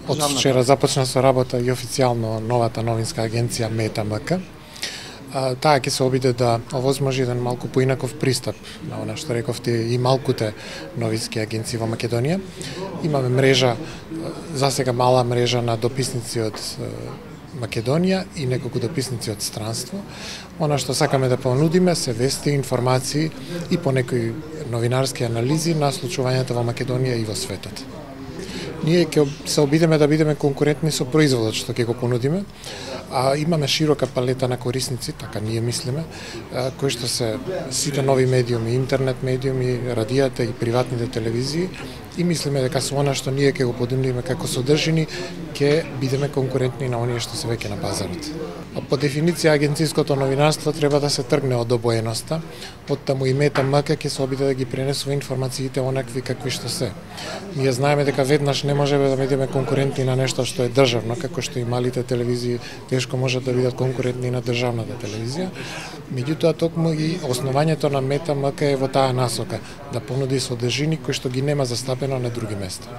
Од вчера започна со работа и официјално новата новинска агенција Мета МК. Таа ќе се обиде да овозможи еден малку поинаков пристап на она што рековте и малкуте новински агенции во Македонија. Имаме мрежа, засега мала мрежа на дописници од Македонија и неколку дописници од странство. Она што сакаме да понудиме се вести, информации и по некои новинарски анализи на случувањата во Македонија и во светот. Ние ќе се обидеме да бидеме конкурентни со производот што ќе го понудиме, а имаме широка палета на корисници, така ние мислиме, кои што се сите нови медиуми, интернет медиуми, радијата и приватните телевизии, и мислиме дека со она што ние ќе го понудиме како содржини, ќе бидеме конкурентни на оние што се веќе на пазарот. По дефиниција агенцијското новинарство треба да се тргне од обоеноста, оттаму и Мета МК ќе се обиде да ги пренесува информациите онакви какви што се. Ние знаеме дека веднаш не можеме да бидеме конкурентни на нешто што е државно, како што и малите телевизии тешко можат да бидат конкурентни на државната телевизија. Меѓутоа токму и основањето на Мета МК е во таа насока, да понуди содржини кои што ги нема застапено на други места.